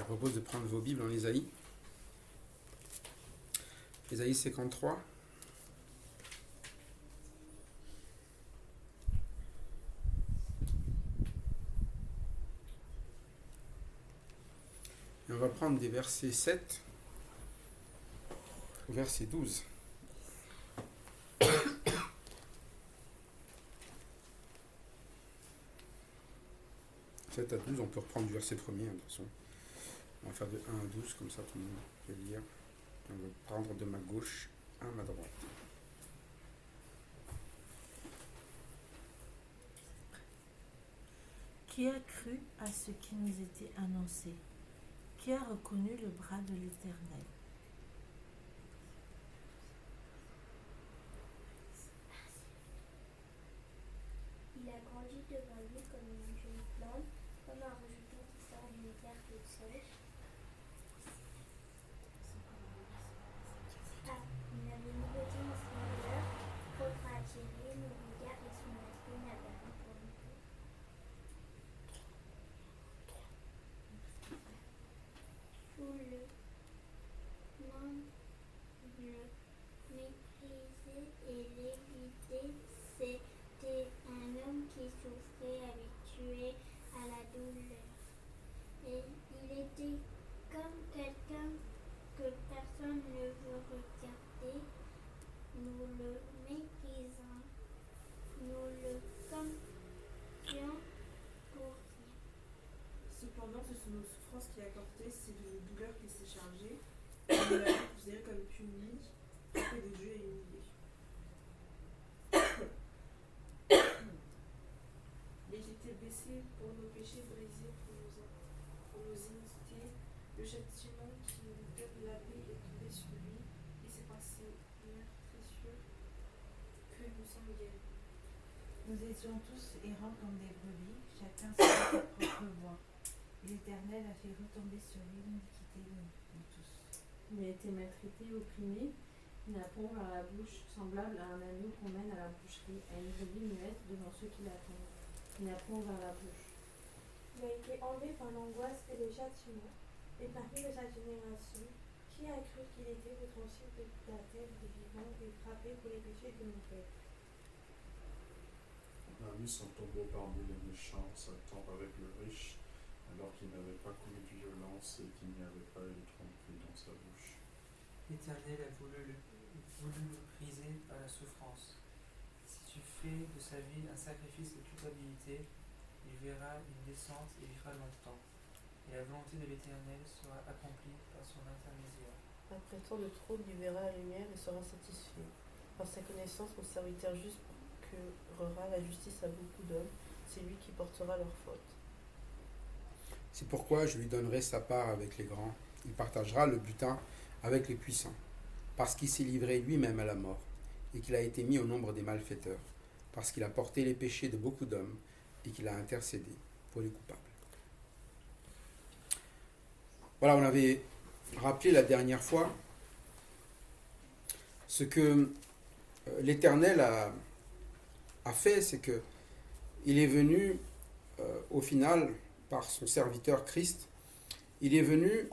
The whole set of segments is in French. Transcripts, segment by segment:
vous propose de prendre vos Bibles en Ésaïe. Ésaïe 53. Et on va prendre des versets 7 au verset 12. « 7 à 12, on peut reprendre du verset premier, de toute façon. On va faire de 1 à 12, comme ça tout le monde peut lire. On va prendre de ma gauche à ma droite. Qui a cru à ce qui nous était annoncé? Qui a reconnu le bras de l'Éternel? Il a grandi devant lui comme une jeune plante, comme un rejeton qui sort d'une terre toute sèche. Il n'avait ni beauté ni splendeur, propre à attirer nos regards, et son aspect n'avait rien pour nous. Tout le monde le méprisait et l'évitait. C'était un homme qui souffrait, habitué à la douleur. Et il était comme quelqu'un que personne ne veut regarder. Nous le méprisons, nous le confions pour rien. Cependant, ce sont nos souffrances qu'il a portées, c'est de nos douleurs qu'il s'est chargé. Il l'a considéré comme puni, auprès de Dieu et humilié. Il était blessé pour nos péchés, brisé pour nos iniquités. Le châtiment qui nous donne la paix est tombé sur lui, et c'est par ses meurtrissures que nous sommes guéris. Nous étions tous errants comme des brebis, chacun suivait sa propre voie. Et l'Éternel a fait retomber sur lui l'iniquité de nous tous. Il a été maltraité, opprimé. Il n'a point vers la bouche, semblable à un agneau qu'on mène à la boucherie, à une brebis muette devant ceux qui l'attendent. Il n'a point vers la bouche. Il a été enlevé par l'angoisse et le châtiment, épargné de sa génération. Qui a cru qu'il était retranché de la terre des vivants et frappé pour les péchés de nos pères? On a mis son tombeau parmi les méchants, sa tombe avec le riche, alors qu'il n'avait pas commis de violence et qu'il n'y avait pas eu de tromperie dans sa bouche. L'Éternel a voulu le briser par la souffrance. Si tu fais de sa vie un sacrifice de culpabilité, il verra une descente et vivra longtemps. Et la volonté de l'Éternel sera accomplie par son intermédiaire. Après tant de troubles, il verra la lumière et sera satisfait. Par sa connaissance, mon serviteur juste procurera la justice à beaucoup d'hommes. C'est lui qui portera leurs fautes. C'est pourquoi je lui donnerai sa part avec les grands. Il partagera le butin avec les puissants, parce qu'il s'est livré lui-même à la mort, et qu'il a été mis au nombre des malfaiteurs, parce qu'il a porté les péchés de beaucoup d'hommes, et qu'il a intercédé pour les coupables. Voilà, on avait rappelé la dernière fois ce que l'Éternel a fait, c'est que il est venu, au final, par son serviteur Christ, il est venu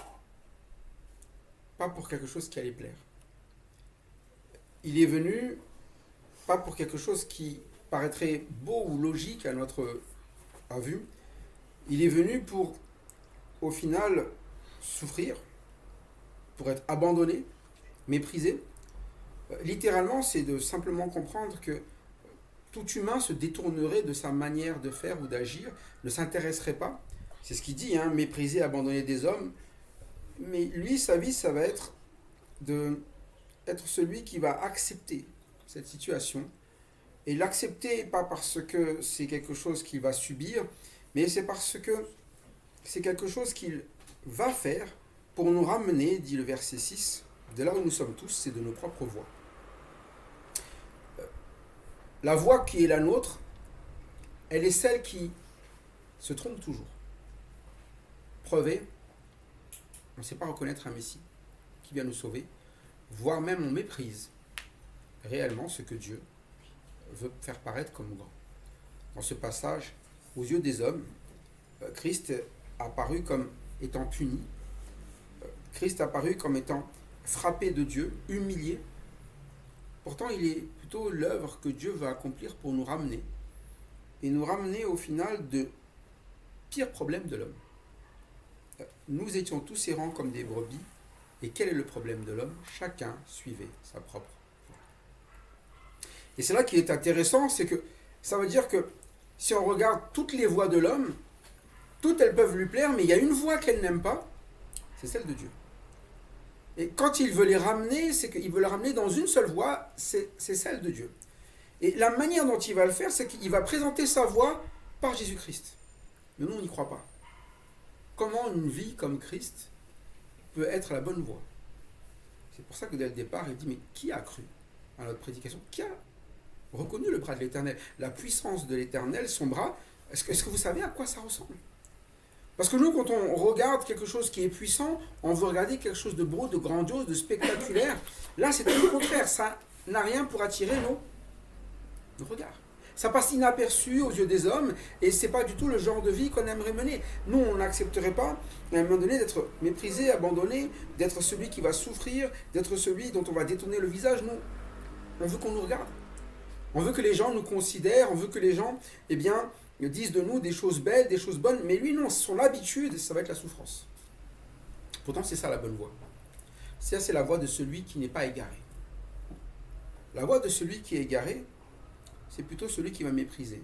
pas pour quelque chose qui allait plaire. Il est venu pas pour quelque chose qui paraîtrait beau ou logique à notre vue. Il est venu pour, au final, souffrir, pour être abandonné, méprisé. Littéralement, c'est de simplement comprendre que tout humain se détournerait de sa manière de faire ou d'agir, ne s'intéresserait pas. C'est ce qu'il dit, hein, mépriser, abandonner des hommes. Mais lui, sa vie, ça va être d'être celui qui va accepter cette situation. Et l'accepter, pas parce que c'est quelque chose qu'il va subir, mais c'est parce que c'est quelque chose qu'il va faire pour nous ramener, dit le verset 6, de là où nous sommes tous, c'est de nos propres voies. La voie qui est la nôtre, elle est celle qui se trompe toujours. Preuve, on ne sait pas reconnaître un Messie qui vient nous sauver, voire même on méprise réellement ce que Dieu veut faire paraître comme grand. Dans ce passage, aux yeux des hommes, Christ a paru comme étant puni, Christ apparu comme étant frappé de Dieu, humilié. Pourtant, il est plutôt l'œuvre que Dieu veut accomplir pour nous ramener. Et nous ramener au final de pires problèmes de l'homme. Nous étions tous errants comme des brebis. Et quel est le problème de l'homme? Chacun suivait sa propre voie. Et c'est là qui est intéressant, c'est que ça veut dire que si on regarde toutes les voies de l'homme, toutes elles peuvent lui plaire, mais il y a une voie qu'elle n'aime pas, c'est celle de Dieu. Et quand il veut les ramener, c'est qu'il veut les ramener dans une seule voie, c'est celle de Dieu. Et la manière dont il va le faire, c'est qu'il va présenter sa voie par Jésus-Christ. Mais nous, on n'y croit pas. Comment une vie comme Christ peut être la bonne voie? C'est pour ça que dès le départ, il dit, mais qui a cru à notre prédication? Qui a reconnu le bras de l'Éternel? La puissance de l'Éternel, son bras, est-ce que vous savez à quoi ça ressemble? Parce que nous, quand on regarde quelque chose qui est puissant, on veut regarder quelque chose de beau, de grandiose, de spectaculaire. Là, c'est tout le contraire. Ça n'a rien pour attirer nos regards. Ça passe inaperçu aux yeux des hommes et ce n'est pas du tout le genre de vie qu'on aimerait mener. Nous, on n'accepterait pas, à un moment donné, d'être méprisé, abandonné, d'être celui qui va souffrir, d'être celui dont on va détourner le visage. Nous, on veut qu'on nous regarde. On veut que les gens nous considèrent, on veut que les gens, disent de nous des choses belles, des choses bonnes. Mais lui, non, son habitude, ça va être la souffrance. Pourtant, c'est ça la bonne voie. Ça, c'est la voie de celui qui n'est pas égaré. La voie de celui qui est égaré, c'est plutôt celui qui va mépriser.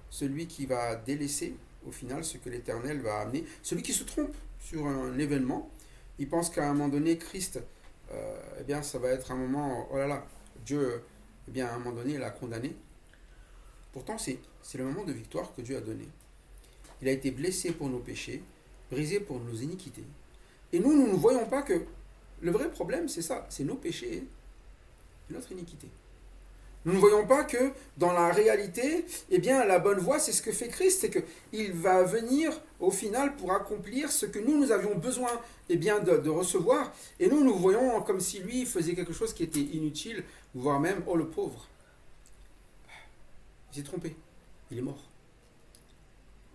Celui qui va délaisser, au final, ce que l'Éternel va amener. Celui qui se trompe sur un événement. Il pense qu'à un moment donné, Christ, ça va être un moment, oh là là, Dieu, à un moment donné, l'a condamné. Pourtant, c'est le moment de victoire que Dieu a donné. Il a été blessé pour nos péchés, brisé pour nos iniquités. Et nous ne voyons pas que le vrai problème, c'est ça, c'est nos péchés et notre iniquité. Nous ne voyons pas que dans la réalité, la bonne voie, c'est ce que fait Christ, c'est qu'il va venir au final pour accomplir ce que nous avions besoin de recevoir. Et nous voyons comme si lui faisait quelque chose qui était inutile, voire même, oh le pauvre. Il s'est trompé, il est mort.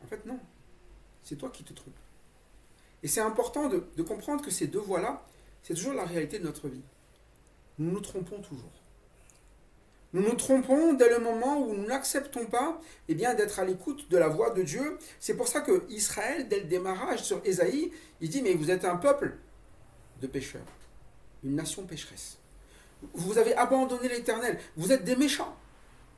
En fait, non. C'est toi qui te trompes. Et c'est important de comprendre que ces deux voies-là, c'est toujours la réalité de notre vie. Nous nous trompons toujours. Nous nous trompons dès le moment où nous n'acceptons pas d'être à l'écoute de la voix de Dieu. C'est pour ça que Israël, dès le démarrage sur Ésaïe, il dit, mais vous êtes un peuple de pécheurs, une nation pécheresse. Vous avez abandonné l'Éternel, vous êtes des méchants,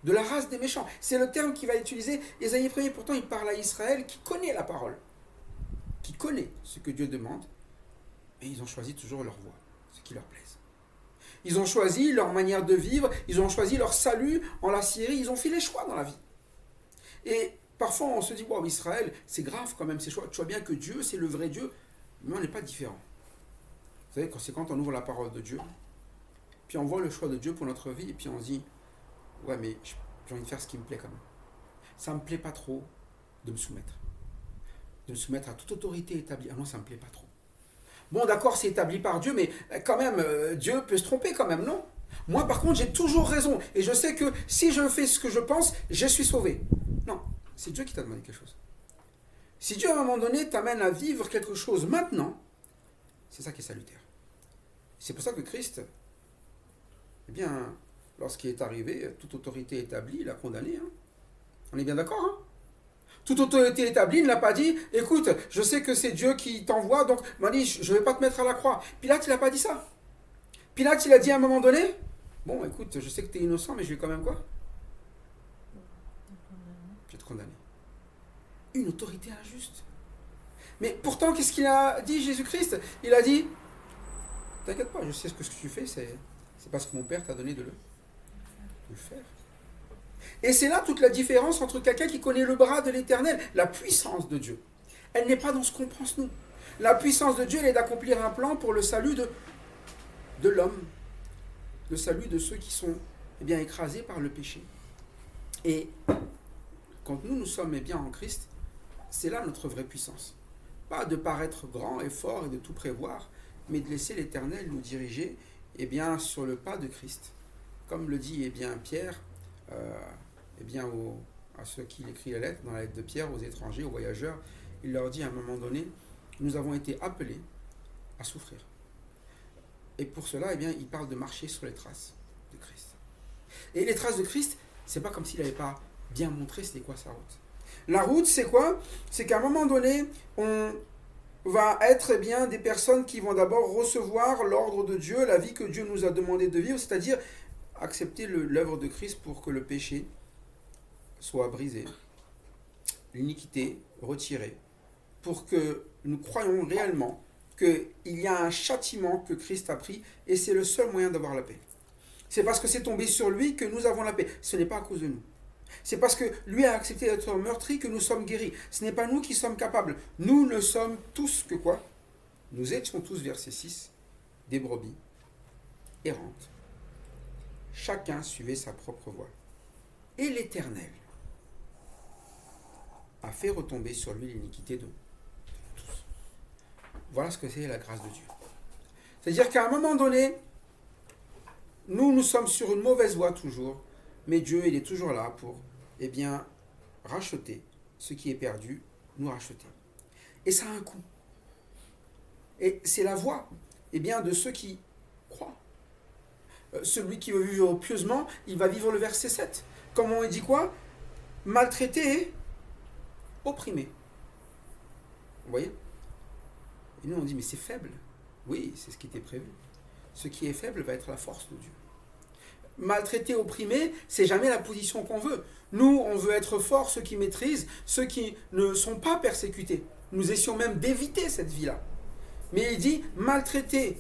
de la race des méchants. C'est le terme qu'il va utiliser. Ésaïe 1er, pourtant, il parle à Israël qui connaît la parole, qui connaît ce que Dieu demande, et ils ont choisi toujours leur voie, ce qui leur plaise. Ils ont choisi leur manière de vivre, ils ont choisi leur salut en la Syrie, ils ont fait les choix dans la vie. Et parfois on se dit, wow, Israël, c'est grave quand même ces choix. Tu vois bien que Dieu, c'est le vrai Dieu, mais on n'est pas différent. Vous savez, c'est quand on ouvre la parole de Dieu, puis on voit le choix de Dieu pour notre vie, et puis on se dit, ouais, mais j'ai envie de faire ce qui me plaît quand même. Ça ne me plaît pas trop de me soumettre. De me soumettre à toute autorité établie. Ah non, ça ne me plaît pas trop. Bon, d'accord, c'est établi par Dieu, mais quand même, Dieu peut se tromper quand même, non? Moi, par contre, j'ai toujours raison. Et je sais que si je fais ce que je pense, je suis sauvé. Non, c'est Dieu qui t'a demandé quelque chose. Si Dieu, à un moment donné, t'amène à vivre quelque chose maintenant, c'est ça qui est salutaire. C'est pour ça que Christ, lorsqu'il est arrivé, toute autorité établie, il a condamné. Hein. On est bien d'accord, hein? Toute autorité établie, il n'a pas dit, écoute, je sais que c'est Dieu qui t'envoie, donc Mani, je ne vais pas te mettre à la croix. Pilate, il n'a pas dit ça. Pilate, il a dit à un moment donné, bon, écoute, je sais que tu es innocent, mais je vais quand même quoi? Je vais te condamner. Une autorité injuste. Mais pourtant, qu'est-ce qu'il a dit, Jésus-Christ? Il a dit, t'inquiète pas, je sais ce que tu fais, c'est parce que mon Père t'a donné de le faire. Et c'est là toute la différence entre quelqu'un qui connaît le bras de l'Éternel, la puissance de Dieu. Elle n'est pas dans ce qu'on pense nous. La puissance de Dieu, elle est d'accomplir un plan pour le salut de l'homme, le salut de ceux qui sont écrasés par le péché. Et quand nous sommes en Christ, c'est là notre vraie puissance. Pas de paraître grand et fort et de tout prévoir, mais de laisser l'Éternel nous diriger sur le pas de Christ. Comme le dit Pierre, à ceux qui écrit la lettre, dans la lettre de Pierre, aux étrangers, aux voyageurs, il leur dit à un moment donné, nous avons été appelés à souffrir. Et pour cela, eh bien, il parle de marcher sur les traces de Christ. Et les traces de Christ, c'est pas comme s'il n'avait pas bien montré c'était quoi sa route. La route, c'est quoi? C'est qu'à un moment donné, on va être eh bien, des personnes qui vont d'abord recevoir l'ordre de Dieu, la vie que Dieu nous a demandé de vivre, c'est-à-dire accepter l'œuvre de Christ pour que le péché soit brisé, l'iniquité retirée, pour que nous croyions réellement qu'il y a un châtiment que Christ a pris et c'est le seul moyen d'avoir la paix. C'est parce que c'est tombé sur lui que nous avons la paix. Ce n'est pas à cause de nous. C'est parce que lui a accepté d'être meurtri que nous sommes guéris. Ce n'est pas nous qui sommes capables. Nous ne sommes tous que quoi? Nous étions tous, verset 6, des brebis errantes. Chacun suivait sa propre voie. Et l'Éternel a fait retomber sur lui l'iniquité de tous. Voilà ce que c'est la grâce de Dieu. C'est-à-dire qu'à un moment donné, nous sommes sur une mauvaise voie toujours, mais Dieu, il est toujours là pour, eh bien, racheter ce qui est perdu, nous racheter. Et ça a un coût. Et c'est la voie, eh bien, de ceux qui croient. Celui qui veut vivre pieusement, il va vivre le verset 7. Comment il dit quoi? Maltraité et opprimé. Vous voyez? Et nous, on dit, mais c'est faible. Oui, c'est ce qui était prévu. Ce qui est faible va être la force de Dieu. Maltraité, opprimé, c'est jamais la position qu'on veut. Nous, on veut être forts, ceux qui maîtrisent, ceux qui ne sont pas persécutés. Nous essayons même d'éviter cette vie-là. Mais il dit, maltraité,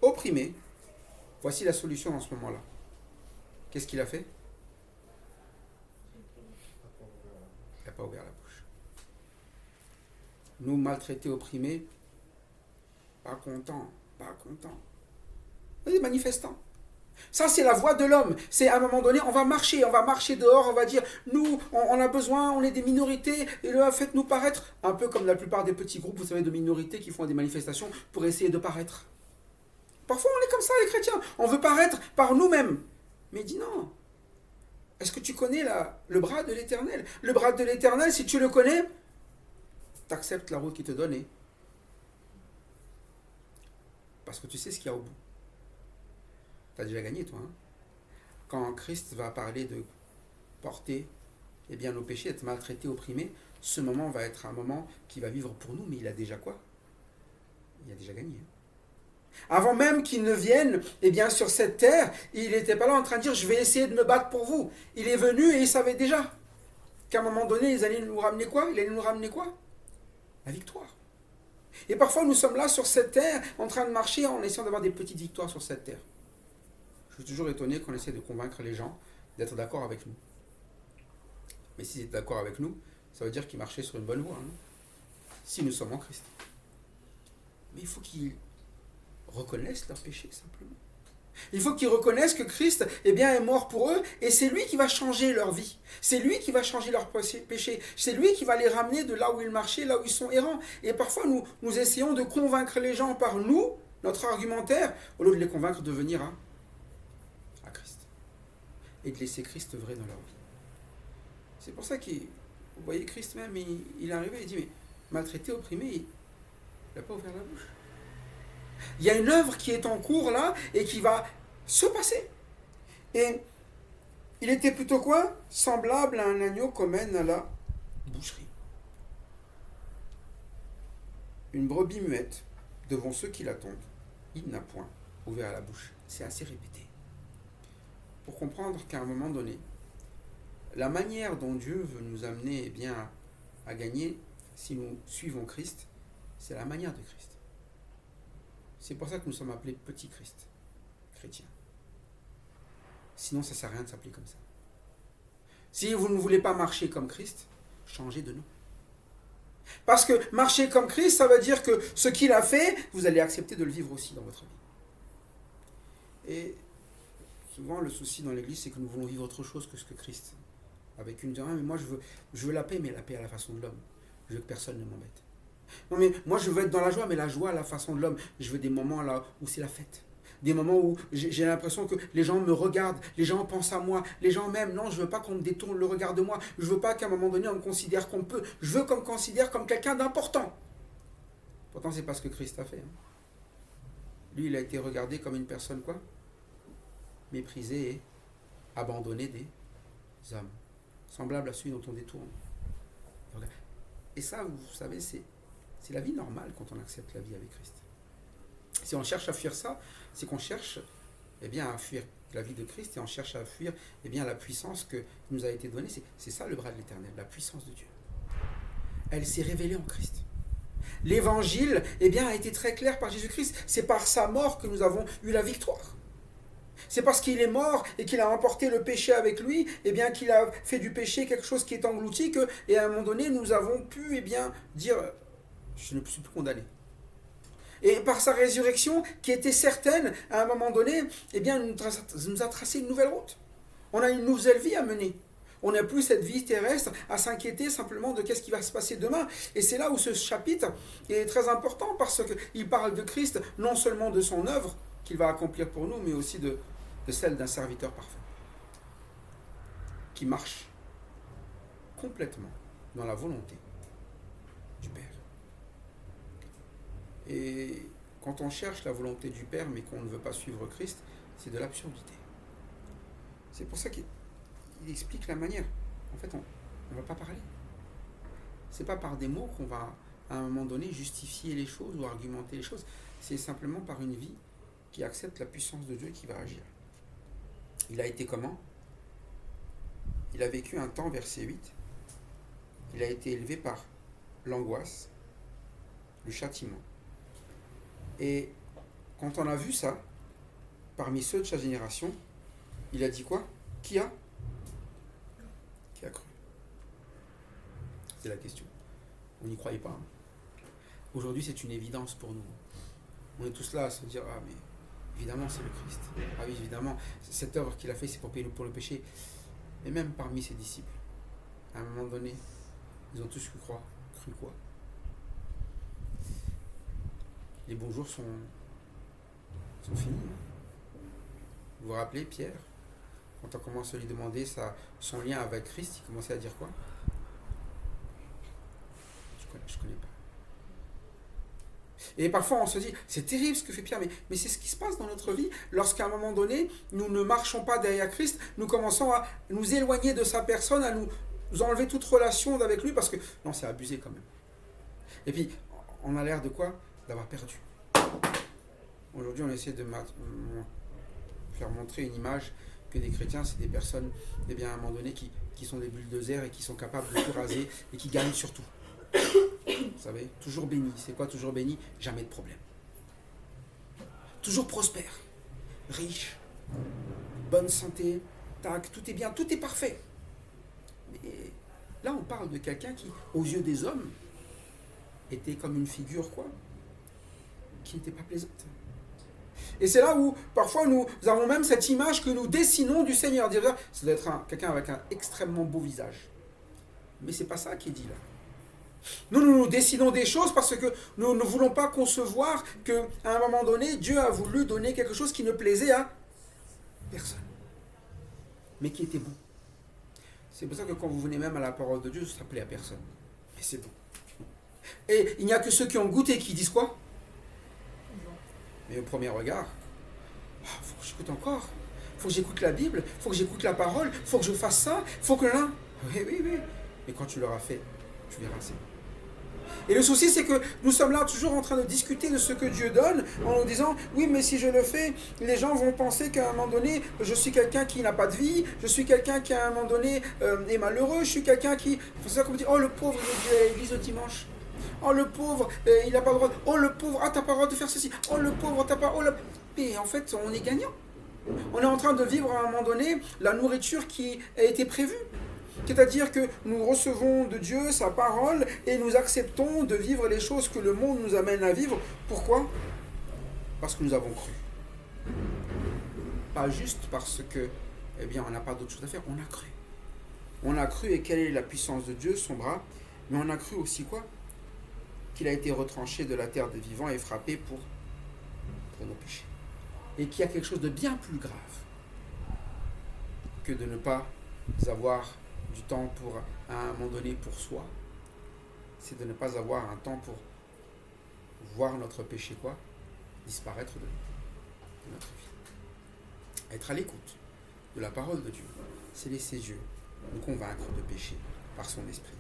opprimé, voici la solution dans ce moment-là. Qu'est-ce qu'il a fait? Il n'a pas ouvert la bouche. Nous, maltraités, opprimés, pas contents. Des manifestants. Ça, c'est la voix de l'homme. C'est à un moment donné, on va marcher dehors, on va dire, nous, on a besoin, on est des minorités, et là, faites-nous paraître, un peu comme la plupart des petits groupes, vous savez, de minorités qui font des manifestations pour essayer de paraître. Parfois, on est comme ça, les chrétiens. On veut paraître par nous-mêmes. Mais il dit non. Est-ce que tu connais le bras de l'Éternel? Le bras de l'Éternel, si tu le connais, tu acceptes la route qu'il te donne. Parce que tu sais ce qu'il y a au bout. Tu as déjà gagné, toi. Hein? Quand Christ va parler de porter eh bien, nos péchés, être maltraité, opprimé, ce moment va être un moment qui va vivre pour nous, mais il a déjà quoi? Il a déjà gagné. Avant même qu'il ne vienne eh bien, sur cette terre, il n'était pas là en train de dire « je vais essayer de me battre pour vous ». Il est venu et il savait déjà qu'à un moment donné, ils allaient nous ramener quoi? Il allait nous ramener quoi? La victoire. Et parfois, nous sommes là sur cette terre, en train de marcher, en essayant d'avoir des petites victoires sur cette terre. Je suis toujours étonné qu'on essaie de convaincre les gens d'être d'accord avec nous. Mais s'ils étaient d'accord avec nous, ça veut dire qu'ils marchaient sur une bonne voie. Hein, si nous sommes en Christ. Mais il faut qu'ils reconnaissent leur péché, simplement. Il faut qu'ils reconnaissent que Christ eh bien, est mort pour eux et c'est lui qui va changer leur vie. C'est lui qui va changer leur péché. C'est lui qui va les ramener de là où ils marchaient, là où ils sont errants. Et parfois, nous essayons de convaincre les gens par nous, notre argumentaire, au lieu de les convaincre de venir à Christ. Et de laisser Christ vrai dans leur vie. C'est pour ça que, vous voyez, Christ même, il est arrivé, il dit, mais maltraité, opprimé, il n'a pas ouvert la bouche. Il y a une œuvre qui est en cours là et qui va se passer. Et il était plutôt quoi? Semblable à un agneau qu'on mène à la boucherie. Une brebis muette devant ceux qui l'attendent. Il n'a point ouvert la bouche. C'est assez répété. Pour comprendre qu'à un moment donné, la manière dont Dieu veut nous amener eh bien, à gagner, si nous suivons Christ, c'est la manière de Christ. C'est pour ça que nous sommes appelés petits Christ, chrétiens. Sinon, ça ne sert à rien de s'appeler comme ça. Si vous ne voulez pas marcher comme Christ, changez de nom. Parce que marcher comme Christ, ça veut dire que ce qu'il a fait, vous allez accepter de le vivre aussi dans votre vie. Et souvent, le souci dans l'Église, c'est que nous voulons vivre autre chose que ce que Christ. Avec une dire, mais moi je veux la paix, mais la paix à la façon de l'homme. Je veux que personne ne m'embête. Non mais moi je veux être dans la joie, mais la joie à la façon de l'homme. Je veux des moments là où c'est la fête. Des moments où j'ai l'impression que les gens me regardent, les gens pensent à moi, les gens m'aiment. Non, je veux pas qu'on me détourne le regard de moi. Je veux pas qu'à un moment donné on me considère qu'on peut. Je veux qu'on me considère comme quelqu'un d'important. Pourtant, c'est pas ce que Christ a fait. Hein. Lui, il a été regardé comme une personne quoi? Méprisée et abandonnée des hommes. Semblable à celui dont on détourne. Et ça, vous savez, c'est la vie normale quand on accepte la vie avec Christ. Si on cherche à fuir ça, c'est qu'on cherche à fuir la vie de Christ et on cherche à fuir la puissance que nous a été donnée. C'est ça le bras de l'Éternel, la puissance de Dieu. Elle s'est révélée en Christ. L'évangile a été très clair par Jésus-Christ. C'est par sa mort que nous avons eu la victoire. C'est parce qu'il est mort et qu'il a emporté le péché avec lui, qu'il a fait du péché quelque chose qui est englouti, et à un moment donné, nous avons pu dire « je ne suis plus condamné ». Et par sa résurrection, qui était certaine, à un moment donné, nous a tracé une nouvelle route. On a une nouvelle vie à mener. On n'a plus cette vie terrestre à s'inquiéter simplement de qu'est-ce qui va se passer demain. Et c'est là où ce chapitre est très important, parce qu'il parle de Christ, non seulement de son œuvre qu'il va accomplir pour nous, mais aussi de celle d'un serviteur parfait, qui marche complètement dans la volonté du Père. Et quand on cherche la volonté du Père, mais qu'on ne veut pas suivre Christ, c'est de l'absurdité. C'est pour ça qu'il explique la manière. En fait, on ne va pas parler. C'est pas par des mots qu'on va, à un moment donné, justifier les choses ou argumenter les choses. C'est simplement par une vie qui accepte la puissance de Dieu qui va agir. Il a été comment? Il a vécu un temps, verset 8. Il a été élevé par l'angoisse, le châtiment. Et quand on a vu ça, parmi ceux de sa génération, il a dit quoi? Qui a cru? C'est la question. On n'y croyait pas. Hein. Aujourd'hui, c'est une évidence pour nous. On est tous là à se dire, ah mais évidemment c'est le Christ. Ah oui, évidemment, cette œuvre qu'il a fait, c'est pour payer pour le péché. Mais même parmi ses disciples, à un moment donné, ils ont tous cru quoi? Les bons jours sont finis. Vous vous rappelez, Pierre, quand on commence à lui demander son lien avec Christ, il commençait à dire quoi? Je connais pas. Et parfois on se dit, c'est terrible ce que fait Pierre, mais c'est ce qui se passe dans notre vie. Lorsqu'à un moment donné, nous ne marchons pas derrière Christ, nous commençons à nous éloigner de sa personne, à nous enlever toute relation avec lui, parce que, non, c'est abusé quand même. Et puis, on a l'air de quoi? D'avoir perdu. Aujourd'hui, on essaie de faire montrer une image que des chrétiens, c'est des personnes, à un moment donné, qui sont des bulldozers et qui sont capables de tout raser et qui gagnent sur tout. Vous savez, toujours béni. C'est quoi toujours béni? Jamais de problème. Toujours prospère, riche, bonne santé, tac, tout est bien, tout est parfait. Mais là, on parle de quelqu'un qui, aux yeux des hommes, était comme une figure, quoi, qui n'était pas plaisante. Et c'est là où, parfois, nous avons même cette image que nous dessinons du Seigneur. Ça doit être quelqu'un avec un extrêmement beau visage. Mais c'est pas ça qui est dit là. Nous dessinons des choses parce que nous ne voulons pas concevoir qu'à un moment donné, Dieu a voulu donner quelque chose qui ne plaisait à personne, mais qui était bon. C'est pour ça que quand vous venez même à la parole de Dieu, ça plaît à personne. Mais c'est bon. Et il n'y a que ceux qui ont goûté qui disent quoi? Mais au premier regard, faut que j'écoute encore. Faut que j'écoute la Bible, faut que j'écoute la parole, faut que je fasse ça, faut que là. Oui. Mais quand tu l'auras fait, tu verras, c'est bon. Et le souci, c'est que nous sommes là toujours en train de discuter de ce que Dieu donne, en nous disant, oui, mais si je le fais, les gens vont penser qu'à un moment donné, je suis quelqu'un qui n'a pas de vie, je suis quelqu'un qui à un moment donné est malheureux, je suis quelqu'un qui... C'est ça qu'on dit, oh le pauvre, il est à l'église le dimanche. Oh le pauvre, il n'a pas le droit. Oh le pauvre, ah t'as pas le droit de faire ceci. Oh le pauvre, t'as pas... Oh, mais en fait, on est gagnant. On est en train de vivre à un moment donné la nourriture qui a été prévue. C'est-à-dire que nous recevons de Dieu sa parole et nous acceptons de vivre les choses que le monde nous amène à vivre. Pourquoi? Parce que nous avons cru. Pas juste parce que, on n'a pas d'autre chose à faire, on a cru. On a cru, et quelle est la puissance de Dieu, son bras, mais on a cru aussi quoi? Qu'il a été retranché de la terre des vivants et frappé pour nos péchés. Et qu'il y a quelque chose de bien plus grave que de ne pas avoir du temps pour, à un moment donné, pour soi, c'est de ne pas avoir un temps pour voir notre péché quoi disparaître de notre vie. Être à l'écoute de la parole de Dieu, c'est laisser Dieu nous convaincre de péché par son esprit,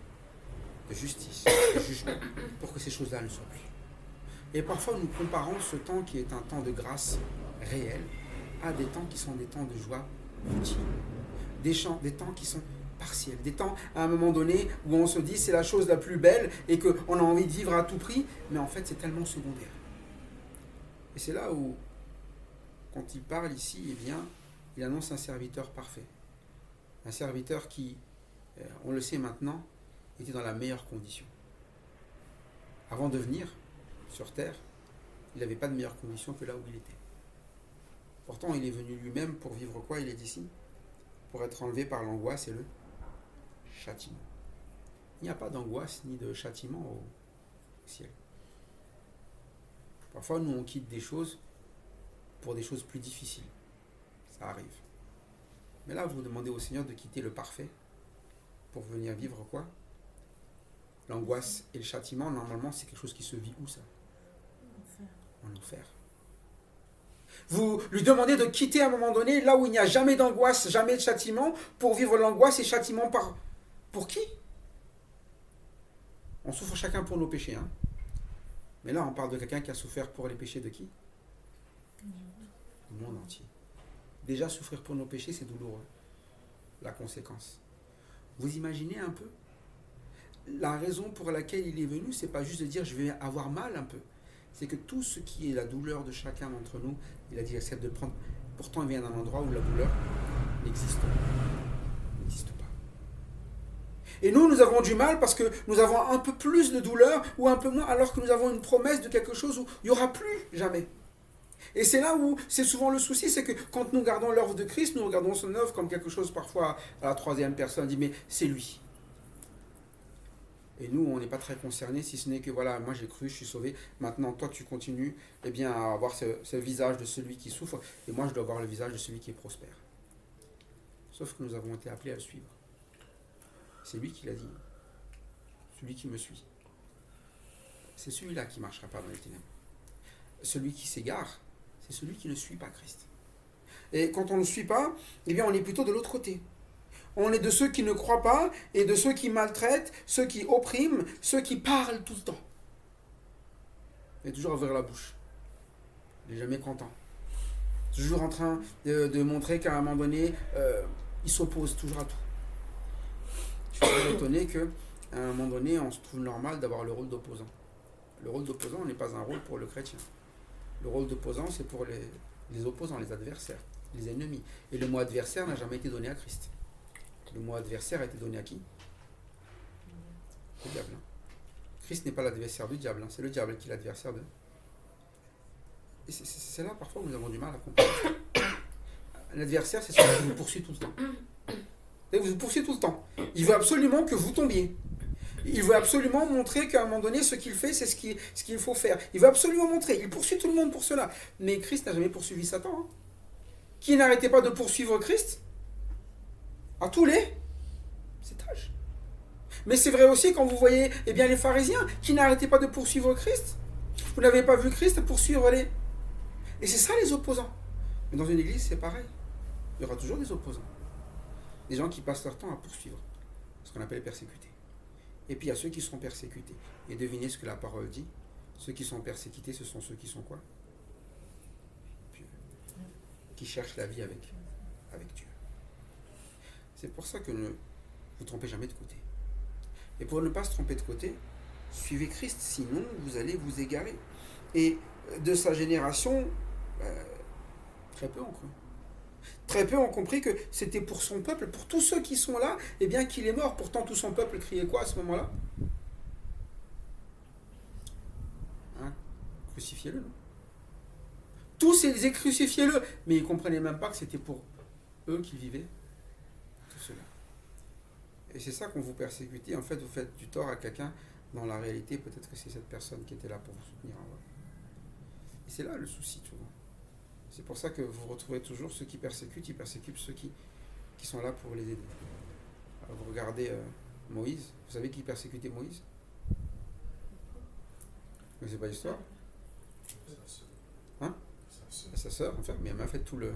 de justice, de jugement, pour que ces choses-là ne soient plus. Et parfois, nous comparons ce temps qui est un temps de grâce réelle à des temps qui sont des temps de joie routine, des temps qui sont partiels, des temps à un moment donné où on se dit c'est la chose la plus belle et qu'on a envie de vivre à tout prix, mais en fait c'est tellement secondaire. Et c'est là où, quand il parle ici, eh bien, il annonce un serviteur parfait. Un serviteur qui, on le sait maintenant, était dans la meilleure condition. Avant de venir sur terre, il n'avait pas de meilleure condition que là où il était. Pourtant, il est venu lui-même pour vivre quoi? Il est ici pour être enlevé par l'angoisse et le châtiment. Il n'y a pas d'angoisse ni de châtiment au ciel. Parfois, nous, on quitte des choses pour des choses plus difficiles. Ça arrive. Mais là, vous demandez au Seigneur de quitter le parfait pour venir vivre quoi? L'angoisse et le châtiment, normalement, c'est quelque chose qui se vit où, ça? En enfer. Vous lui demandez de quitter à un moment donné, là où il n'y a jamais d'angoisse, jamais de châtiment, pour vivre l'angoisse et châtiment pour qui? On souffre chacun pour nos péchés, hein? Mais là, on parle de quelqu'un qui a souffert pour les péchés de qui? Le monde entier. Déjà, souffrir pour nos péchés, c'est douloureux. La conséquence. Vous imaginez un peu? La raison pour laquelle il est venu, c'est pas juste de dire je vais avoir mal un peu. C'est que tout ce qui est la douleur de chacun d'entre nous, il a dit accepte de le prendre. Pourtant, il vient d'un endroit où la douleur n'existe pas. Et nous avons du mal parce que nous avons un peu plus de douleur ou un peu moins, alors que nous avons une promesse de quelque chose où il n'y aura plus jamais. Et c'est là où c'est souvent le souci, c'est que quand nous regardons l'œuvre de Christ, nous regardons son œuvre comme quelque chose parfois à la troisième personne, on dit mais c'est lui. Et nous, on n'est pas très concernés, si ce n'est que voilà, moi j'ai cru, je suis sauvé, maintenant toi tu continues eh bien, à avoir ce visage de celui qui souffre, et moi je dois avoir le visage de celui qui est prospère. Sauf que nous avons été appelés à le suivre. C'est lui qui l'a dit. Celui qui me suit. C'est celui-là qui ne marchera pas dans les ténèbres. Celui qui s'égare, c'est celui qui ne suit pas Christ. Et quand on ne le suit pas, eh bien on est plutôt de l'autre côté. On est de ceux qui ne croient pas et de ceux qui maltraitent, ceux qui oppriment, ceux qui parlent tout le temps. Il est toujours à ouvrir la bouche. Il n'est jamais content. Toujours en train de montrer qu'à un moment donné, il s'oppose toujours à tout. Je suis très étonné qu'à un moment donné, on se trouve normal d'avoir le rôle d'opposant. Le rôle d'opposant n'est pas un rôle pour le chrétien. Le rôle d'opposant, c'est pour les opposants, les adversaires, les ennemis. Et le mot adversaire n'a jamais été donné à Christ. Le mot adversaire a été donné à qui? Au diable. Christ n'est pas l'adversaire du diable, c'est le diable qui est l'adversaire de... Et c'est là parfois où nous avons du mal à comprendre. L'adversaire, c'est celui qui vous poursuit tout le temps. Et vous poursuit tout le temps. Il veut absolument que vous tombiez. Il veut absolument montrer qu'à un moment donné, ce qu'il fait, c'est ce qu'il faut faire. Il veut absolument montrer. Il poursuit tout le monde pour cela. Mais Christ n'a jamais poursuivi Satan. Hein. Qui n'arrêtait pas de poursuivre Christ? À tous les étages. Mais c'est vrai aussi quand vous voyez eh bien, les pharisiens qui n'arrêtaient pas de poursuivre Christ. Vous n'avez pas vu Christ poursuivre les... Et c'est ça les opposants. Mais dans une église, c'est pareil. Il y aura toujours des opposants. Des gens qui passent leur temps à poursuivre. Ce qu'on appelle persécuter. Et puis il y a ceux qui sont persécutés. Et devinez ce que la parole dit. Ceux qui sont persécutés, ce sont ceux qui sont quoi? Pieux. Qui cherchent la vie avec Dieu. C'est pour ça que ne vous trompez jamais de côté. Et pour ne pas se tromper de côté, suivez Christ, sinon vous allez vous égarer. Et de sa génération, très peu ont cru. Très peu ont compris que c'était pour son peuple, pour tous ceux qui sont là, eh bien qu'il est mort. Pourtant tout son peuple criait quoi à ce moment-là? Hein? Crucifiez-le, non? Tous ils disaient crucifiez-le, mais ils ne comprenaient même pas que c'était pour eux qui vivaient. Cela. Et c'est ça qu'on vous persécute. En fait, vous faites du tort à quelqu'un. Dans la réalité, peut-être que c'est cette personne qui était là pour vous soutenir. Et c'est là le souci, souvent. C'est pour ça que vous retrouvez toujours ceux qui persécutent, ils persécutent ceux qui sont là pour les aider. Alors, vous regardez Moïse. Vous savez qui persécutait Moïse? Vous ne connaissez pas l'histoire? Hein? Ça, Sa sœur, enfin, mais elle m'a fait tout le...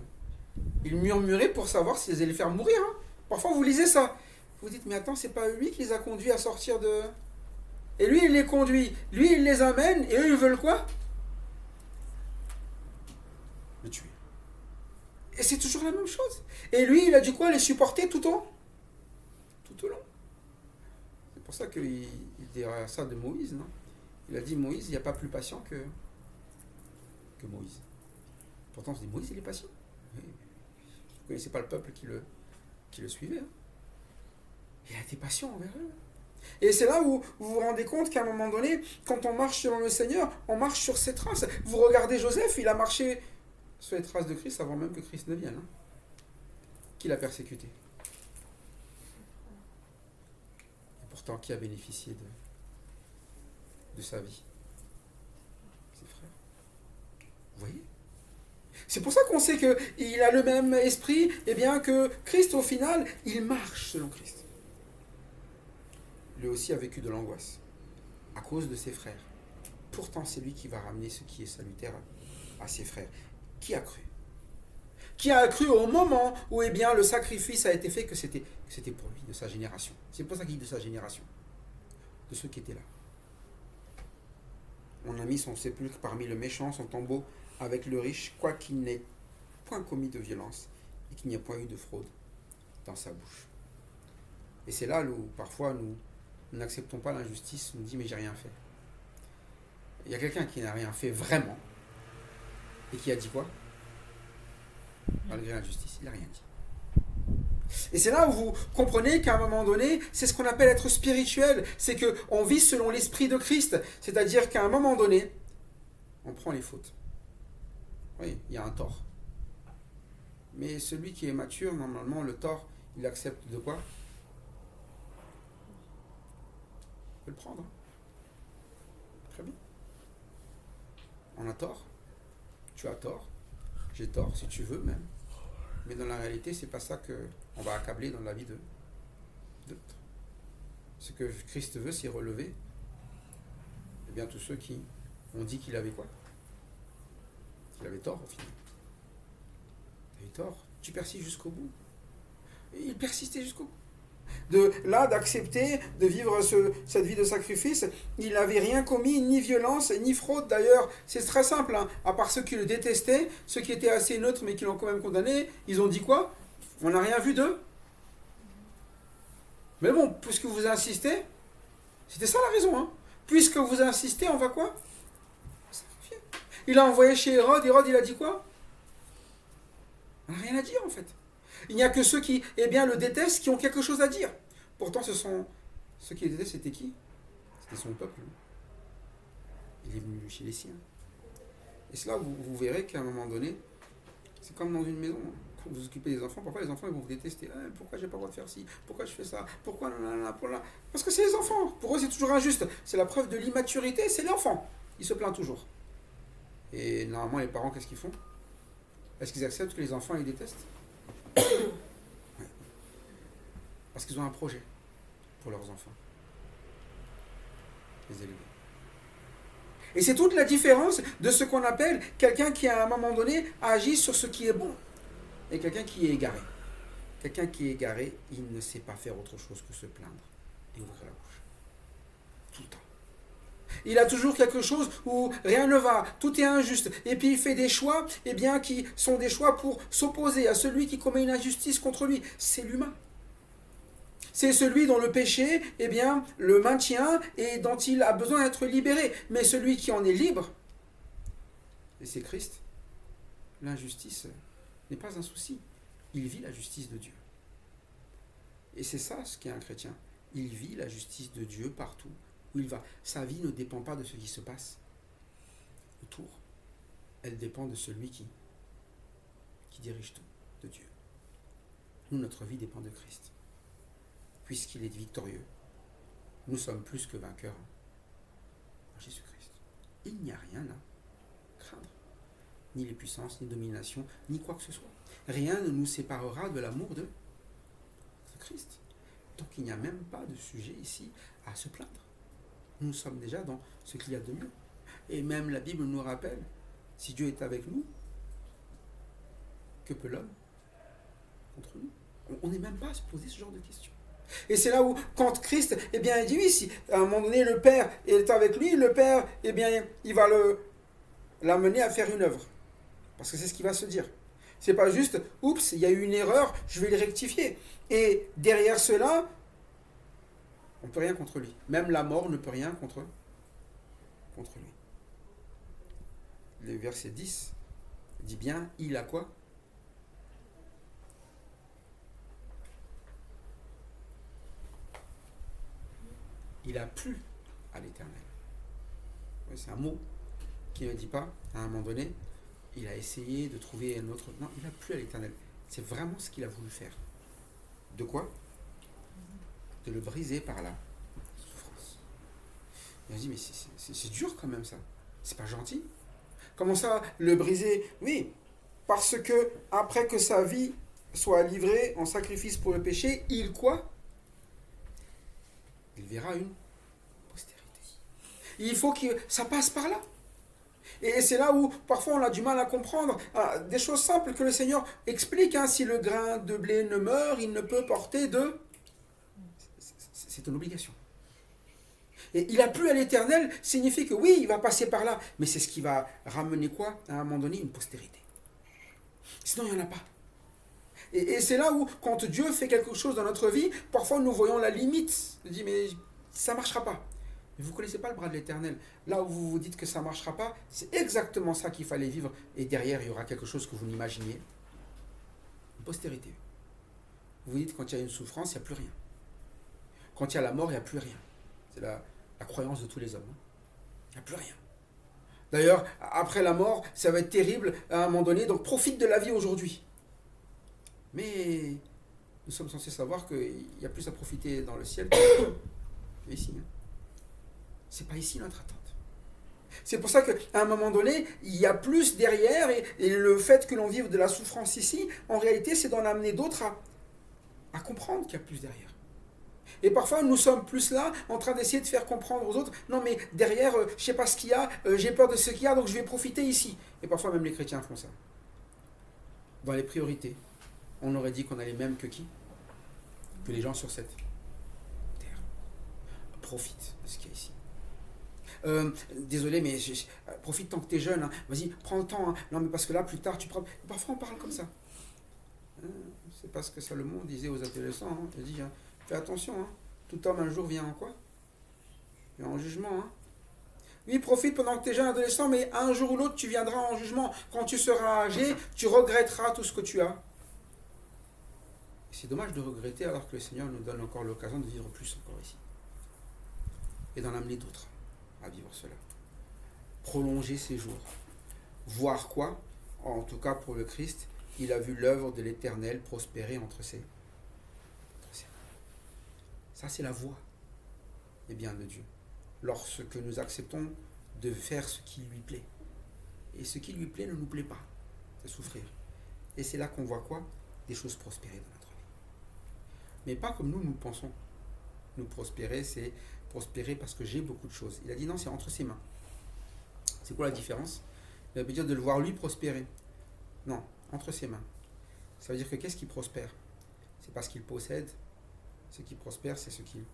Il murmurait pour savoir s'ils allaient les faire mourir. Hein. Parfois, vous lisez ça. Vous dites, mais attends, c'est pas lui qui les a conduits à sortir de... Et lui, il les conduit. Lui, il les amène. Et eux, ils veulent quoi? Le tuer. Et c'est toujours la même chose. Et lui, il a dû quoi? Les supporter tout au long. C'est pour ça qu'il dira ça de Moïse, non? Il a dit, Moïse, il n'y a pas plus patient que Moïse. Pourtant, on se dit, Moïse, il est patient. Oui. Vous ne connaissez pas le peuple qui le suivait. Hein. Il a été patient envers eux. Et c'est là où vous vous rendez compte qu'à un moment donné, quand on marche selon le Seigneur, on marche sur ses traces. Vous regardez Joseph, il a marché sur les traces de Christ avant même que Christ ne vienne. Hein. Qui l'a persécuté? Et pourtant, qui a bénéficié de sa vie? Ses frères. Vous voyez? C'est pour ça qu'on sait qu'il a le même esprit, et bien que Christ, au final, il marche selon Christ. Lui aussi a vécu de l'angoisse à cause de ses frères. Pourtant, c'est lui qui va ramener ce qui est salutaire à ses frères. Qui a cru? Qui a cru au moment où eh bien, le sacrifice a été fait que c'était pour lui, de sa génération. C'est pour ça qu'il dit de sa génération, de ceux qui étaient là. On a mis son sépulcre parmi le méchant, son tombeau avec le riche, quoiqu'il n'ait point commis de violence et qu'il n'y ait point eu de fraude dans sa bouche. Et c'est là où parfois nous n'acceptons pas l'injustice, on dit mais j'ai rien fait. Il y a quelqu'un qui n'a rien fait vraiment et qui a dit quoi? Malgré l'injustice, il n'a rien dit. Et c'est là où vous comprenez qu'à un moment donné, c'est ce qu'on appelle être spirituel, c'est qu'on vit selon l'esprit de Christ, c'est-à-dire qu'à un moment donné, on prend les fautes. Oui, il y a un tort. Mais celui qui est mature, normalement, le tort, il accepte de quoi? Il peut le prendre. Très bien. On a tort. Tu as tort. J'ai tort, si tu veux même. Mais dans la réalité, c'est pas ça qu'on va accabler dans la vie de d'autres. Ce que Christ veut, c'est relever eh bien, tous ceux qui ont dit qu'il avait quoi? Qu'il avait tort au final. Il avait tort. Tu persistes jusqu'au bout. Et il persistait jusqu'au bout. D'accepter de vivre cette vie de sacrifice, il n'avait rien commis, ni violence, ni fraude. D'ailleurs, c'est très simple, hein. À part ceux qui le détestaient, ceux qui étaient assez neutres mais qui l'ont quand même condamné, ils ont dit quoi? On n'a rien vu d'eux. Mais bon, puisque vous insistez, c'était ça la raison, hein. Puisque vous insistez, on va quoi? Sacrifier. Il a envoyé chez Hérode, il a dit quoi? On n'a rien à dire en fait. Il n'y a que ceux qui eh bien, le détestent qui ont quelque chose à dire. Pourtant, ceux qui le détestent, c'était qui? C'était son peuple. Il est venu chez les siens. Et c'est là où vous verrez qu'à un moment donné, c'est comme dans une maison. Quand vous occupez des enfants, parfois les enfants ils vont vous détester. Ah, pourquoi j'ai pas le droit de faire ci? Pourquoi je fais ça? Pourquoi nanana. Parce que c'est les enfants. Pour eux, c'est toujours injuste. C'est la preuve de l'immaturité, c'est l'enfant. Il se plaint toujours. Et normalement, les parents, qu'est-ce qu'ils font? Est-ce qu'ils acceptent que les enfants les détestent? Ouais. Parce qu'ils ont un projet pour leurs enfants. Les élever. Et c'est toute la différence de ce qu'on appelle quelqu'un qui, à un moment donné, agit sur ce qui est bon. Et quelqu'un qui est égaré. Quelqu'un qui est égaré, il ne sait pas faire autre chose que se plaindre et ouvrir la bouche. Tout le temps. Il a toujours quelque chose où rien ne va, tout est injuste. Et puis il fait des choix eh bien, qui sont des choix pour s'opposer à celui qui commet une injustice contre lui. C'est l'humain. C'est celui dont le péché eh bien, le maintient et dont il a besoin d'être libéré. Mais celui qui en est libre, et c'est Christ, l'injustice n'est pas un souci. Il vit la justice de Dieu. Et c'est ça ce qu'est un chrétien. Il vit la justice de Dieu partout où il va. Sa vie ne dépend pas de ce qui se passe autour. Elle dépend de celui qui dirige tout, de Dieu. Nous, notre vie dépend de Christ. Puisqu'il est victorieux, nous sommes plus que vainqueurs en Jésus-Christ. Il n'y a rien à craindre. Ni les puissances, ni domination, ni quoi que ce soit. Rien ne nous séparera de l'amour de Christ. Donc il n'y a même pas de sujet ici à se plaindre. Nous sommes déjà dans ce qu'il y a de mieux. Et même la Bible nous rappelle Si Dieu est avec nous, que peut l'homme contre nous? On n'est même pas à se poser ce genre de questions. Et c'est là où, quand Christ, eh bien, il dit oui, si à un moment donné le Père est avec lui, le Père, eh bien, il va l'amener à faire une œuvre. Parce que c'est ce qu'il va se dire. C'est pas juste, oups, il y a eu une erreur, je vais le rectifier. Et derrière cela, on ne peut rien contre lui. Même la mort ne peut rien contre lui. Le verset 10 dit bien, il a quoi? Il a plu à l'Éternel. Oui, c'est un mot qui ne dit pas, à un moment donné, il a essayé de trouver un autre... Non, il a plu à l'Éternel. C'est vraiment ce qu'il a voulu faire. De quoi? De le briser par la souffrance. Il a dit, mais c'est dur quand même ça. C'est pas gentil. Comment ça, le briser? Oui, parce que après que sa vie soit livrée en sacrifice pour le péché, il quoi? Il verra une postérité. Il faut que ça passe par là. Et c'est là où parfois on a du mal à comprendre des choses simples que le Seigneur explique. Si le grain de blé ne meurt, il ne peut porter de... C'est une obligation. Et il a plu à l'Éternel signifie que oui, il va passer par là. Mais c'est ce qui va ramener quoi? À un moment donné, une postérité. Sinon, il n'y en a pas. Et c'est là où, quand Dieu fait quelque chose dans notre vie, parfois nous voyons la limite. On dit, mais ça ne marchera pas. Mais vous ne connaissez pas le bras de l'Éternel. Là où vous vous dites que ça ne marchera pas, c'est exactement ça qu'il fallait vivre. Et derrière, il y aura quelque chose que vous n'imaginiez. Une postérité. Vous vous dites, quand il y a une souffrance, il n'y a plus rien. Quand il y a la mort, il n'y a plus rien. C'est la croyance de tous les hommes. Il n'y a plus rien. D'ailleurs, après la mort, ça va être terrible à un moment donné. Donc profite de la vie aujourd'hui. Mais nous sommes censés savoir qu'il y a plus à profiter dans le ciel que ici. C'est pas ici notre attente. C'est pour ça qu'à un moment donné, il y a plus derrière, et le fait que l'on vive de la souffrance ici, en réalité, c'est d'en amener d'autres à comprendre qu'il y a plus derrière. Et parfois, nous sommes plus là, en train d'essayer de faire comprendre aux autres, non mais derrière, je ne sais pas ce qu'il y a, j'ai peur de ce qu'il y a, donc je vais profiter ici. Et parfois, même les chrétiens font ça. Dans les priorités, on aurait dit qu'on allait même que qui? Que les gens sur cette terre. Profite de ce qu'il y a ici. Désolé, mais profite tant que tu es jeune. Vas-y, prends le temps. Non, mais parce que là, plus tard, tu prends... Parfois, on parle comme ça. C'est pas ce que Salomon disait aux adolescents. Il dit, fais attention. Tout homme, un jour, vient en quoi? Vient en jugement. Oui, profite pendant que tu es jeune adolescent, mais un jour ou l'autre, tu viendras en jugement. Quand tu seras âgé, tu regretteras tout ce que tu as. C'est dommage de regretter alors que le Seigneur nous donne encore l'occasion de vivre plus encore ici. Et d'en amener d'autres à vivre cela. Prolonger ses jours. Voir quoi? En tout cas pour le Christ, il a vu l'œuvre de l'Éternel prospérer entre ses mains. Ça c'est la voie des biens de Dieu. Lorsque nous acceptons de faire ce qui lui plaît. Et ce qui lui plaît ne nous plaît pas. C'est souffrir. Et c'est là qu'on voit quoi? Des choses prospérer dans notre vie. Mais pas comme nous pensons. Nous prospérer, c'est prospérer parce que j'ai beaucoup de choses. Il a dit non, c'est entre ses mains. C'est quoi la différence? Ça veut dire de le voir lui prospérer. Non, entre ses mains. Ça veut dire que qu'est-ce qui prospère? C'est pas ce qu'il possède. Ce qui prospère, c'est ce qu'il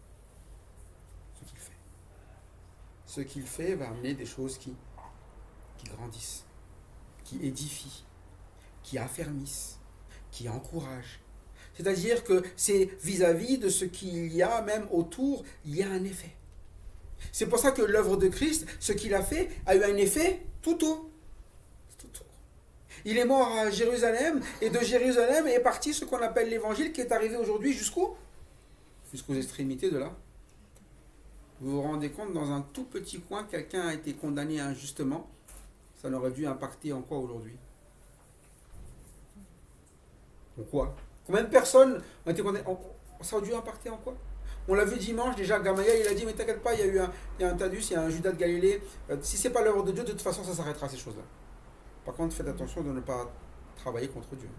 fait. Ce qu'il fait va amener des choses qui grandissent, qui édifient, qui affermissent, qui encouragent. C'est-à-dire que c'est vis-à-vis de ce qu'il y a même autour, il y a un effet. C'est pour ça que l'œuvre de Christ, ce qu'il a fait, a eu un effet tout autour. Il est mort à Jérusalem, et de Jérusalem est parti ce qu'on appelle l'évangile, qui est arrivé aujourd'hui jusqu'aux extrémités de là. Vous vous rendez compte, dans un tout petit coin, quelqu'un a été condamné injustement. Ça n'aurait dû impacter en quoi aujourd'hui? En quoi? Combien de personnes ont été condamnées? Ça aurait dû impacter en quoi? On l'a vu dimanche, déjà, Gamaliel, il a dit, mais t'inquiète pas, il y a un Thaddeus, il y a un Judas de Galilée. Si c'est pas l'œuvre de Dieu, de toute façon, ça s'arrêtera, ces choses-là. Par contre, faites attention de ne pas travailler contre Dieu.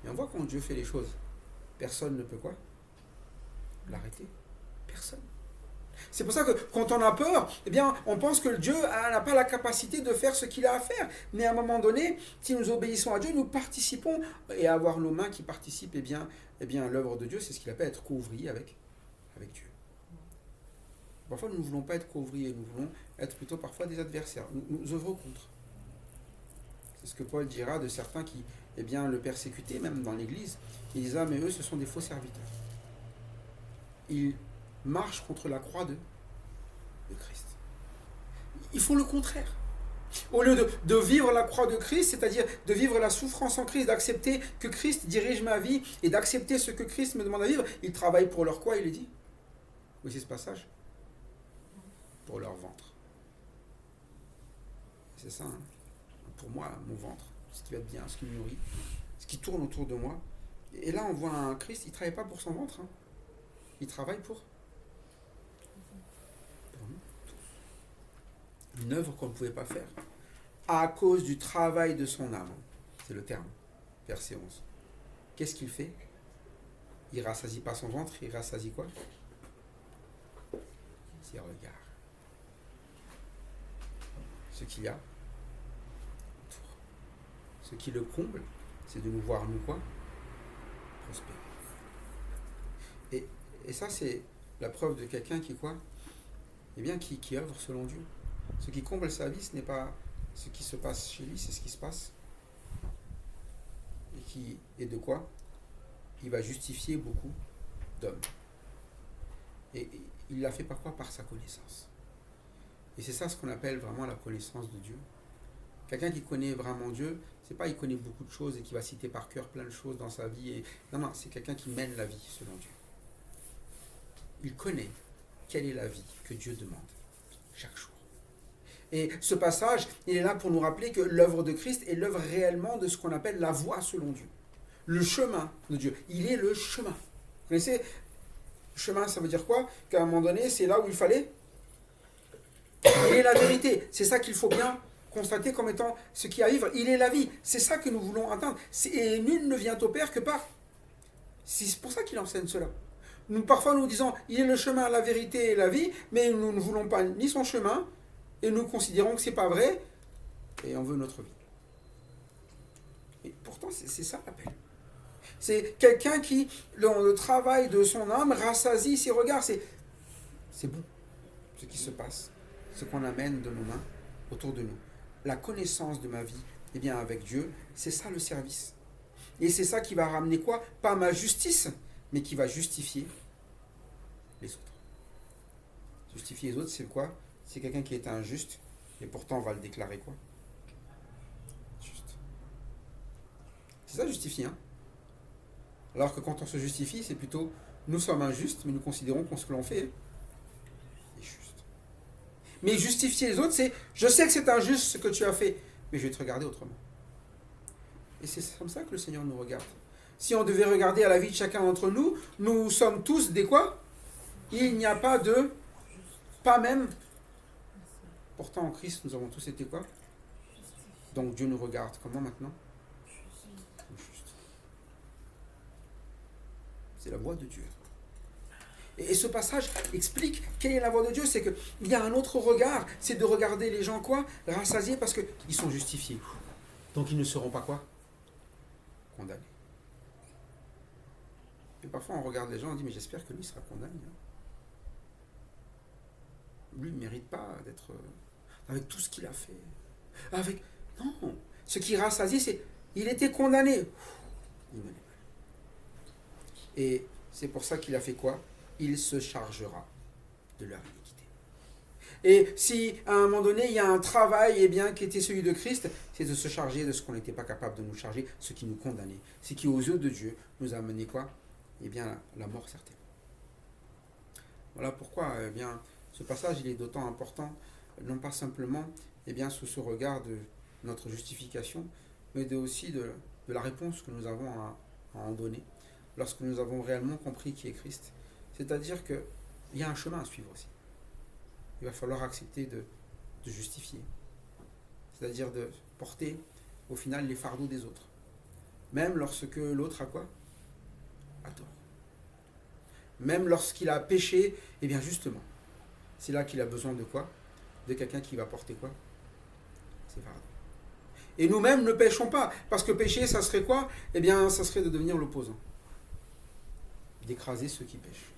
Et on voit quand Dieu fait les choses, personne ne peut quoi? L'arrêter. Personne. C'est pour ça que quand on a peur, eh bien, on pense que Dieu n'a pas la capacité de faire ce qu'il a à faire. Mais à un moment donné, si nous obéissons à Dieu, nous participons. Et avoir nos mains qui participent, eh bien l'œuvre de Dieu, c'est ce qu'il appelle être co-ouvrier avec Dieu. Parfois, nous ne voulons pas être co-ouvriers, nous voulons être plutôt parfois des adversaires. Nous œuvrons contre. C'est ce que Paul dira de certains qui le persécutaient, même dans l'Église. Il disait, mais eux, ce sont des faux serviteurs. Ils marchent contre la croix de Christ. Ils font le contraire. Au lieu de vivre la croix de Christ, c'est-à-dire de vivre la souffrance en Christ, d'accepter que Christ dirige ma vie et d'accepter ce que Christ me demande à vivre, ils travaillent pour leur quoi, il est dit? Vous voyez ce passage? Pour leur ventre. C'est ça, hein? Pour moi, mon ventre, ce qui va être bien, ce qui me nourrit, ce qui tourne autour de moi. Et là, on voit un Christ, il ne travaille pas pour son ventre, hein. Il travaille pour nous tous. Une œuvre qu'on ne pouvait pas faire à cause du travail de son âme. C'est le terme, verset 11. Qu'est-ce qu'il fait? Il ne rassasie pas son ventre, il rassasie quoi? Ses regards. Ce qu'il y a autour. Ce qui le comble, c'est de nous voir, nous quoi? Prospérer. Et ça, c'est la preuve de quelqu'un qui quoi? Qui œuvre selon Dieu. Ce qui comble sa vie, ce n'est pas ce qui se passe chez lui, c'est ce qui se passe. Et de quoi? Il va justifier beaucoup d'hommes. Et il l'a fait par quoi? Par sa connaissance. Et c'est ça ce qu'on appelle vraiment la connaissance de Dieu. Quelqu'un qui connaît vraiment Dieu, c'est pas il connaît beaucoup de choses et qui va citer par cœur plein de choses dans sa vie. Non, c'est quelqu'un qui mène la vie selon Dieu. Il connaît quelle est la vie que Dieu demande chaque jour. Et ce passage, il est là pour nous rappeler que l'œuvre de Christ est l'œuvre réellement de ce qu'on appelle la voie selon Dieu. Le chemin de Dieu. Il est le chemin. Vous connaissez? Le chemin, ça veut dire quoi? Qu'à un moment donné, c'est là où il fallait. Il est la vérité. C'est ça qu'il faut bien constater comme étant ce qui arrive. Il est la vie. C'est ça que nous voulons atteindre. Et nul ne vient au Père que par. C'est pour ça qu'il enseigne cela. Parfois nous disons, il est le chemin, la vérité et la vie, mais nous ne voulons pas ni son chemin, et nous considérons que ce n'est pas vrai, et on veut notre vie. Et pourtant, c'est ça l'appel. C'est quelqu'un qui, le travail de son âme, rassasie ses regards. C'est bon, ce qui se passe, ce qu'on amène de nos mains autour de nous. La connaissance de ma vie, avec Dieu, c'est ça le service. Et c'est ça qui va ramener quoi? Pas ma justice, mais qui va justifier les autres. Justifier les autres, c'est quoi? C'est quelqu'un qui est injuste, et pourtant on va le déclarer quoi? Juste. C'est ça justifier, hein? Alors que quand on se justifie, c'est plutôt nous sommes injustes, mais nous considérons que ce que l'on fait est juste. Mais justifier les autres, c'est je sais que c'est injuste ce que tu as fait, mais je vais te regarder autrement. Et c'est comme ça que le Seigneur nous regarde. Si on devait regarder à la vie de chacun d'entre nous, nous sommes tous des quoi? Il n'y a pas de... Pas même. Pourtant en Christ, nous avons tous été quoi? Donc Dieu nous regarde. Comment maintenant? Juste. C'est la voix de Dieu. Et ce passage explique quelle est la voix de Dieu. C'est qu'il y a un autre regard. C'est de regarder les gens quoi? Rassasiés parce qu'ils sont justifiés. Donc ils ne seront pas quoi? Condamnés. Et parfois on regarde les gens et on dit mais j'espère que lui sera condamné. Lui ne mérite pas d'être avec tout ce qu'il a fait. Non, ce qui rassasie, c'est il était condamné. Il me l'est. Et c'est pour ça qu'il a fait quoi? Il se chargera de leur iniquité. Et si à un moment donné il y a un travail qui était celui de Christ, c'est de se charger de ce qu'on n'était pas capable de nous charger, ce qui nous condamnait, ce qui aux yeux de Dieu nous a amené quoi? La mort certaine. Voilà pourquoi ce passage il est d'autant important, non pas simplement sous ce regard de notre justification, mais aussi de la réponse que nous avons à en donner lorsque nous avons réellement compris qui est Christ. C'est-à-dire qu'il y a un chemin à suivre aussi. Il va falloir accepter de justifier. C'est-à-dire de porter au final les fardeaux des autres. Même lorsque l'autre a quoi? A tort. Même lorsqu'il a péché, justement, c'est là qu'il a besoin de quoi? De quelqu'un qui va porter quoi? C'est fardeau. Et nous-mêmes ne péchons pas, parce que pécher, ça serait quoi? Eh bien, ça serait de devenir l'opposant. D'écraser ceux qui pêchent.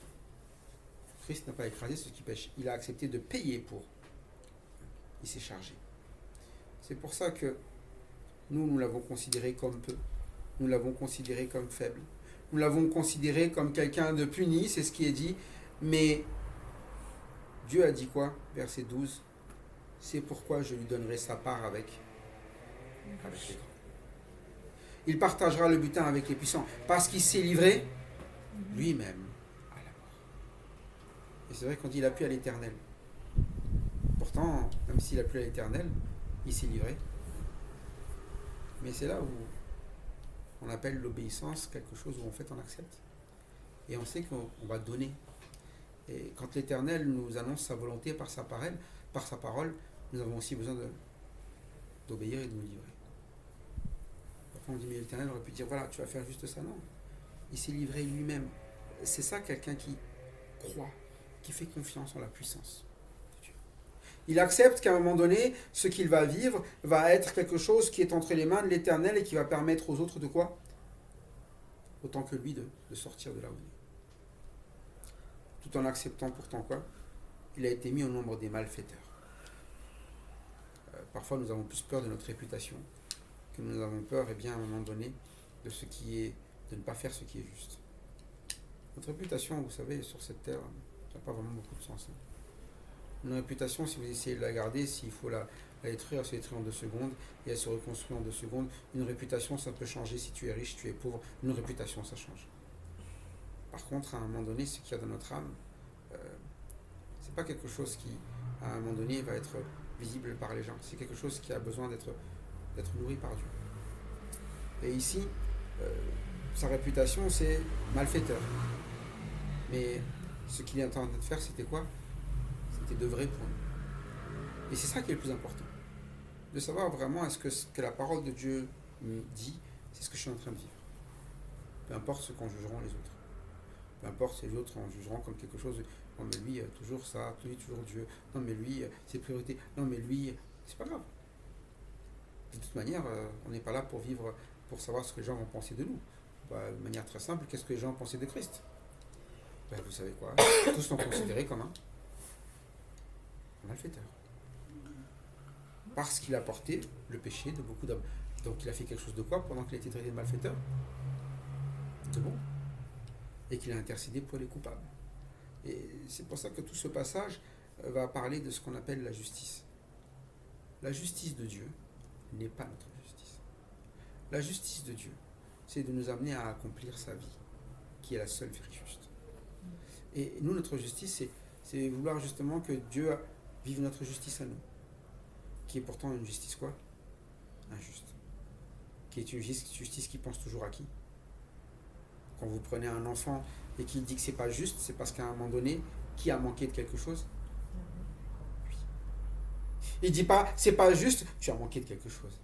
Christ n'a pas écrasé ceux qui pêchent. Il a accepté de payer pour. Il s'est chargé. C'est pour ça que nous l'avons considéré comme peu. Nous l'avons considéré comme faible. Nous l'avons considéré comme quelqu'un de puni, c'est ce qui est dit. Mais Dieu a dit quoi? Verset 12. C'est pourquoi je lui donnerai sa part avec les grands. Il partagera le butin avec les puissants. Parce qu'il s'est livré lui-même à la mort. Et c'est vrai qu'on dit il a plu à l'Éternel. Pourtant, même s'il a plu à l'Éternel, il s'est livré. Mais c'est là où on appelle l'obéissance quelque chose où en fait on accepte. Et on sait qu'on va donner. Et quand l'Éternel nous annonce sa volonté par sa parole, nous avons aussi besoin d'obéir et de nous livrer. Parfois on dit mais l'Éternel aurait pu dire voilà, tu vas faire juste ça. Non. Il s'est livré lui-même. C'est ça quelqu'un qui croit, qui fait confiance en la puissance de Dieu. Il accepte qu'à un moment donné, ce qu'il va vivre va être quelque chose qui est entre les mains de l'Éternel et qui va permettre aux autres de quoi? Autant que lui de sortir de là où il est. Tout en acceptant pourtant quoi? Il a été mis au nombre des malfaiteurs. Parfois nous avons plus peur de notre réputation que nous avons peur, eh bien, à un moment donné, de ne pas faire ce qui est juste. Notre réputation, vous savez, sur cette terre, ça n'a pas vraiment beaucoup de sens. Une réputation, si vous essayez de la garder, s'il faut la détruire, elle se détruit en 2 secondes et elle se reconstruit en 2 secondes. Une réputation, ça peut changer si tu es riche, si tu es pauvre. Une réputation, ça change. Par contre, à un moment donné, ce qu'il y a dans notre âme, c'est pas quelque chose qui, à un moment donné, va être visible par les gens. C'est quelque chose qui a besoin d'être nourri par Dieu. Et ici, sa réputation, c'est malfaiteur. Mais ce qu'il est en train de faire, c'était quoi? C'était d'œuvrer pour nous. Et c'est ça qui est le plus important. De savoir vraiment est-ce que ce que la parole de Dieu me dit, c'est ce que je suis en train de vivre. Peu importe ce qu'en jugeront les autres. Peu importe si les autres en jugeront comme quelque chose de non mais lui, toujours ça, lui, toujours Dieu. Non mais lui, c'est priorité. Non mais lui, c'est pas grave. De toute manière, on n'est pas là pour vivre, pour savoir ce que les gens vont penser de nous. De manière très simple, qu'est-ce que les gens ont pensé de Christ? Vous savez quoi? Tous l'ont considéré comme un malfaiteur. Parce qu'il a porté le péché de beaucoup d'hommes. Donc il a fait quelque chose de quoi pendant qu'il a été traité de malfaiteur? De bon. Et qu'il a intercédé pour les coupables. Et c'est pour ça que tout ce passage va parler de ce qu'on appelle la justice. La justice de Dieu n'est pas notre justice. La justice de Dieu, c'est de nous amener à accomplir sa vie, qui est la seule vraie juste. Et nous, notre justice, c'est vouloir justement que Dieu vive notre justice à nous, qui est pourtant une justice quoi? Injuste. Qui est une justice qui pense toujours à qui? Quand vous prenez un enfant et qu'il dit que c'est pas juste, c'est parce qu'à un moment donné, qui a manqué de quelque chose? Lui. Il dit pas, c'est pas juste, tu as manqué de quelque chose.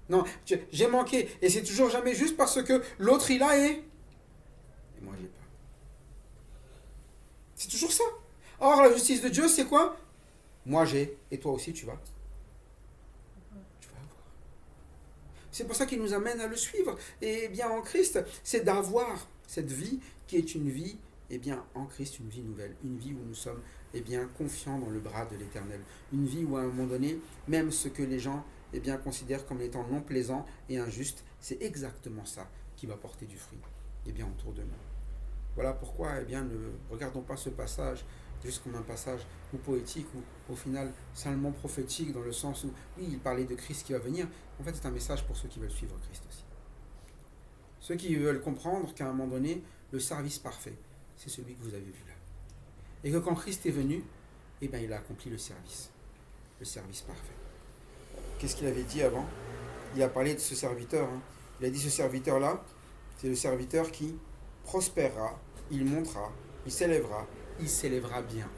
Non, j'ai manqué, et c'est toujours jamais juste parce que l'autre il a et moi j'ai pas. C'est toujours ça. Or, la justice de Dieu, c'est quoi? Moi j'ai, et toi aussi tu vas. Tu vas avoir. C'est pour ça qu'il nous amène à le suivre. Et bien en Christ, c'est d'avoir cette vie qui est une vie, eh bien en Christ, une vie nouvelle. Une vie où nous sommes, eh bien, confiants dans le bras de l'Éternel. Une vie où à un moment donné, même ce que les gens, eh bien, considèrent comme étant non plaisant et injuste, c'est exactement ça qui va porter du fruit, eh bien, autour de nous. Voilà pourquoi, eh bien, ne regardons pas ce passage juste comme un passage ou poétique ou au final seulement prophétique dans le sens où, oui, il parlait de Christ qui va venir. En fait, c'est un message pour ceux qui veulent suivre Christ aussi. Ceux qui veulent comprendre qu'à un moment donné, le service parfait, c'est celui que vous avez vu là. Et que quand Christ est venu, eh bien, il a accompli le service parfait. Qu'est-ce qu'il avait dit avant? Il a parlé de ce serviteur. Il a dit ce serviteur-là, c'est le serviteur qui prospérera, il montera, il s'élèvera bien.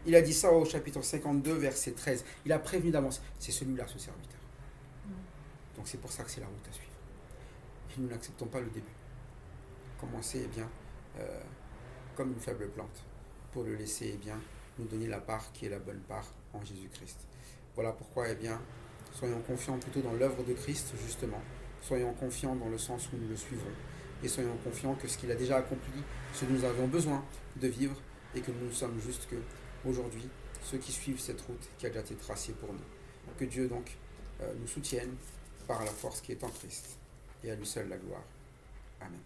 Il a dit ça au chapitre 52, verset 13. Il a prévenu d'avance. C'est celui-là, ce serviteur. Donc c'est pour ça que c'est la route à suivre. Et nous n'acceptons pas le début. Commencer, eh bien, comme une faible plante, pour le laisser, eh bien, nous donner la part qui est la bonne part en Jésus-Christ. Voilà pourquoi, eh bien, soyons confiants plutôt dans l'œuvre de Christ, justement. Soyons confiants dans le sens où nous le suivrons. Et soyons confiants que ce qu'il a déjà accompli, ce que nous avons besoin de vivre, et que nous sommes juste que, aujourd'hui, ceux qui suivent cette route qui a déjà été tracée pour nous. Que Dieu, donc, nous soutienne par la force qui est en Christ. Et à lui seul la gloire. Amen.